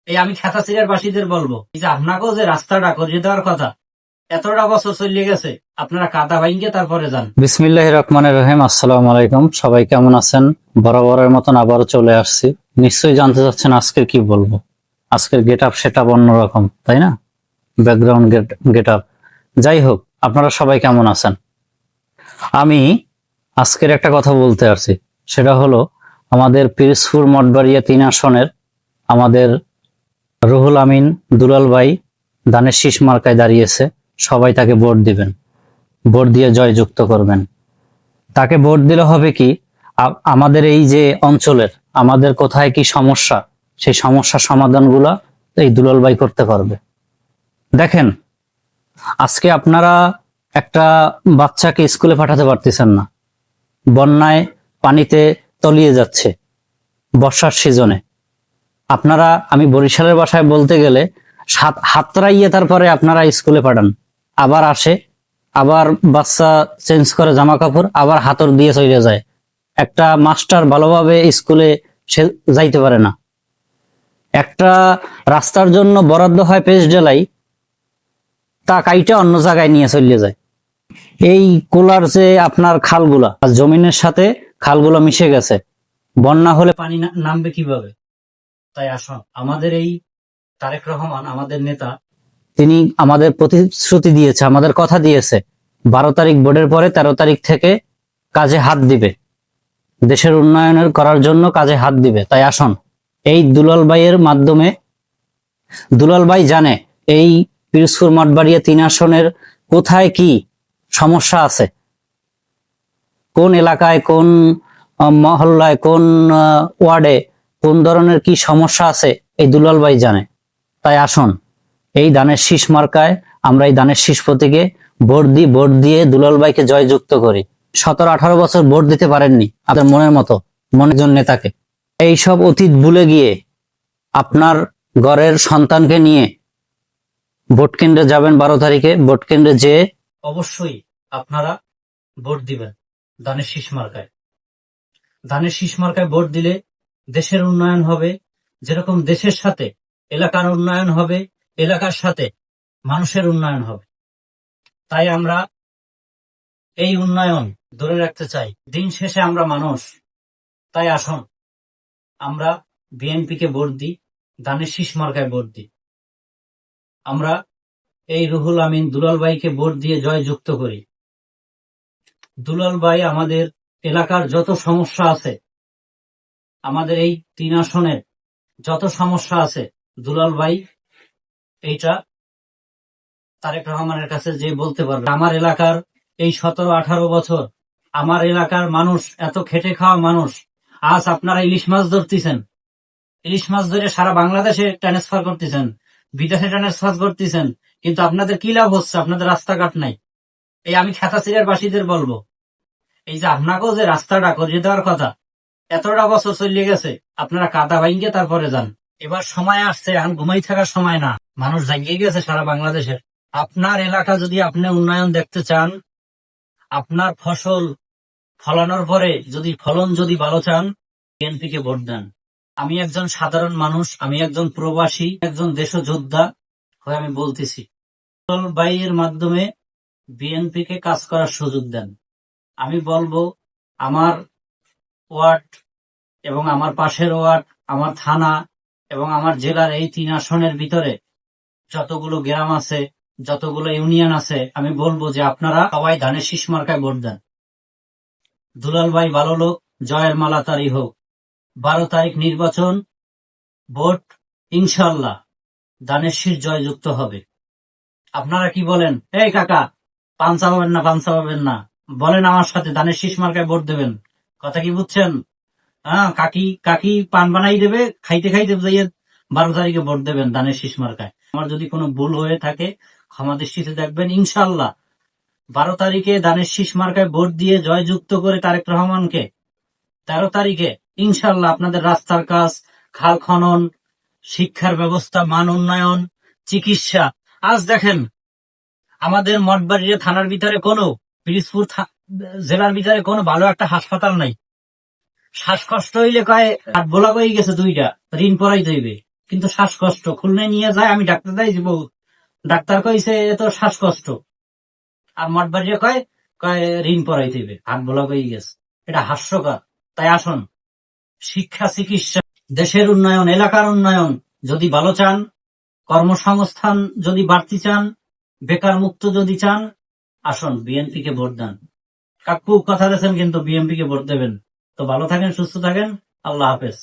এই আমি খেতাছিরের বাসীদের বলবো, এই যে আপনাকেও যে রাস্তাটা করিয়ে দেওয়ার কথা, এতটা বছর চলে গেছে, আপনারা কাদা ভাঙ্গে তারপরে যান। বিসমিল্লাহির রহমানির রহিম। আসসালামু আলাইকুম, সবাই কেমন আছেন? বরাবরের মতন আবারও চলে আসছি। নিশ্চয়ই জানতে চাচ্ছেন আজকে কি বলবো। আজকের গেট আপ সেট আপ অন্যরকম, তাই না? Background get up. যাই হোক, আপনারা সবাই কেমন আছেন? আমি আজকের একটা কথা বলতে আসছি, সেটা হলো আমাদের পিরোজপুর মঠবাড়িয়া 3 আসনের আমাদের রুহুল আমিন দুলাল ভাই ধানের শীষ মার্কায় দাঁড়িয়েছে। সবাই তাকে ভোট দিবেন, ভোট দিয়ে জয়যুক্ত করবেন। তাকে ভোট দিলে হবে কি, আমাদের এই যে অঞ্চলের আমাদের কোথায় কি সমস্যা, সেই সমস্যার সমাধানগুলা এই দুলাল ভাই করতে পারবে। দেখেন, আজকে আপনারা একটা বাচ্চাকে স্কুলে পাঠাতে পারতেছেন না, বন্যায় পানিতে তলিয়ে যাচ্ছে বর্ষার সিজনে। আপনারা, আমি বরিশালের ভাষায় বলতে গেলে, হাতড়াইয়ে তারপরে আপনারা স্কুলে পাঠান, আবার আসে, আবার বাচ্চা চেঞ্জ করে জামা কাপড়, আবার হাতর দিয়ে চলে যায়। একটা মাস্টার ভালোভাবে স্কুলে সে যাইতে পারে না। একটা রাস্তার জন্য বরাদ্দ হয় পেশডেলাই, তা কাইটা অন্য জায়গায় নিয়ে চলে যায়। এই কোলার যে আপনার খালগুলা, জমিনের সাথে খালগুলো মিশে গেছে, বন্যা হলে পানি নামবে কিভাবে? তাই আসুন, আমাদের এই তারেক রহমান, আমাদের নেতা, তিনি আমাদের প্রতিশ্রুতি দিয়েছে, আমাদের কথা দিয়েছে, 12 তারিখ ভোটের পরে 13 তারিখ থেকে কাজে হাত দিবে, দেশের উন্নয়নের করার জন্য কাজে হাত দিবে। তাই আসুন, এই দুলাল ভাইয়ের মাধ্যমে, দুলাল ভাই জানে এই পিরোজপুর মঠবাড়িয়া 3 আসনের কোথায় কি সমস্যা আছে, কোন এলাকায়, কোন মহল্লায়, কোন ওয়ার্ডে কোন ধরনের কি সমস্যা আছে, এই দুলাল ভাই জানে। তাই আসুন, এই ধানের শীষ মার্কায় আমরা এই ধানের শীষ প্রতীকে ভোট দিই, ভোট দিয়ে দুলাল ভাইকে জয়যুক্ত করি। 17-18 বছর ভোট দিতে পারেননি আপনার মনের মতো মনের জন্য নেতাকে। এই সব অতীত ভুলে গিয়ে আপনার ঘরের সন্তানকে নিয়ে ভোট কেন্দ্রে যাবেন। 12 তারিখে ভোট কেন্দ্রে যেয়ে অবশ্যই আপনারা ভোট দিবেন ধানের শীষ মার্কায়। ধানের শীষ মার্কায় ভোট দিলে দেশের উন্নয়ন হবে, যেরকম দেশের সাথে এলাকার উন্নয়ন হবে, এলাকার সাথে মানুষের উন্নয়ন হবে। তাই আমরা এই উন্নয়ন ধরে রাখতে চাই। দিন শেষে আমরা মানুষ। তাই আসুন, আমরা বিএনপিকে ভোট দিই, ধানের শীষ মার্কায় ভোট দিই। আমরা এই রুহুল আমিন দুলাল ভাইকে ভোট দিয়ে জয়যুক্ত করি। দুলাল ভাই আমাদের এলাকার যত সমস্যা আছে, আমাদের এই 3 আসনের যত সমস্যা আছে, দুলাল ভাই এইটা তারেক রহমানের কাছে যে বলতে পারবে। আমার এলাকার এই 17-18 বছর আমার এলাকার মানুষ, এত খেটে খাওয়া মানুষ, আজ আপনারা ইলিশ মাছ ধরতেছেন, ইলিশ মাছ ধরে সারা বাংলাদেশে ট্রান্সফার করতেছেন, বিদেশে ট্রান্সফার করতেছেন, কিন্তু আপনাদের কি লাভ হচ্ছে? আপনাদের রাস্তাঘাট নাই। এই আমি খেতাছিরের বাসীদের বলবো, এই যে আপনাকেও যে রাস্তাটা করিয়ে দেওয়ার কথা, এতটা বছর চলে গেছে, আপনারা কাদা ভাঙ্গে তারপরে যান। এবার সময় আসছে, এখন ঘুমাই থাকার সময় না, মানুষ জাগিয়ে গেছে সারা বাংলাদেশের। আপনার এলাকা যদি আপনি উন্নয়ন দেখতে চান, আপনার ফসল ফলানোর পরে যদি ফলন যদি ভালো চান, বিএনপিকে ভোট দেন। আমি একজন সাধারণ মানুষ, আমি একজন প্রবাসী, একজন দেশযোদ্ধা হয়ে আমি বলতেছি, ভাইয়ের মাধ্যমে বিএনপিকে কাজ করার সুযোগ দেন। আমি বলবো, আমার ওয়ার্ড এবং আমার পাশের ওয়ার্ড, আমার থানা এবং আমার জেলার এই 3 আসনের ভিতরে যতগুলো গ্রাম আছে, যতগুলো ইউনিয়ন আছে, আমি বলবো যে আপনারা সবাই ধানের শীষ মার্কায় ভোট দেন। দুলাল ভাই ভালো লোক, জয়ের মালা তারই হোক। 12 তারিখ নির্বাচন, ভোট ইনশাল্লাহ ধানের শীষ জয়যুক্ত হবে। আপনারা কি বলেন? এই কাকা, পান চাপাবেন না, পান চাপাবেন না, বলেন আমার সাথে ধানের শীষ মার্কায় ভোট দেবেন। কথা কি বুঝছেন? হ্যাঁ, কাকি কাকি পান বানাই দেবে, খাইতে খাইতে 12 তারিখে ভোট দেবেন ধানের শীষ মার্কায়। আমার যদি কোনো ভুল হয়ে থাকে ক্ষমা দৃষ্টিতে দেখবেন। ইনশাল্লাহ 12 তারিখে ধানের শীষ মার্কায় ভোট দিয়ে জয়যুক্ত করে তারেক রহমানকে 13 তারিখে ইনশাল্লাহ আপনাদের রাস্তার কাজ, খাল খনন, শিক্ষার ব্যবস্থা, মান উন্নয়ন, চিকিৎসা। আজ দেখেন, আমাদের মঠবাড়িয়া থানার ভিতরে কোনো, পিরোজপুর জেলার ভিতরে কোনো ভালো একটা হাসপাতাল নাই। শ্বাসকষ্ট হইলে কয় হাত বোলা হয়ে গেছে 2টা, ঋণ পড়াই হইবে। কিন্তু শ্বাসকষ্ট খুলনায় নিয়ে যায়, আমি ডাক্তার দেয় যে বহু ডাক্তার কইছে এ তো শ্বাসকষ্ট, আর মঠবাড়িয়া কয় কয় ঋণ পড়াইতে হবে, হাত বলা হয়ে গেছে। এটা হাস্যকর। তাই আসুন, শিক্ষা, চিকিৎসা, দেশের উন্নয়ন, এলাকার উন্নয়ন যদি ভালো চান, কর্মসংস্থান যদি বাড়তি চান, বেকার মুক্ত যদি চান, আসুন বিএনপি কে ভোট দেন। কাকু কথা দিয়েছেন কিন্তু বিএনপি কে ভোট দেবেন। তো ভালো থাকেন, সুস্থ থাকেন, আল্লাহ হাফেজ।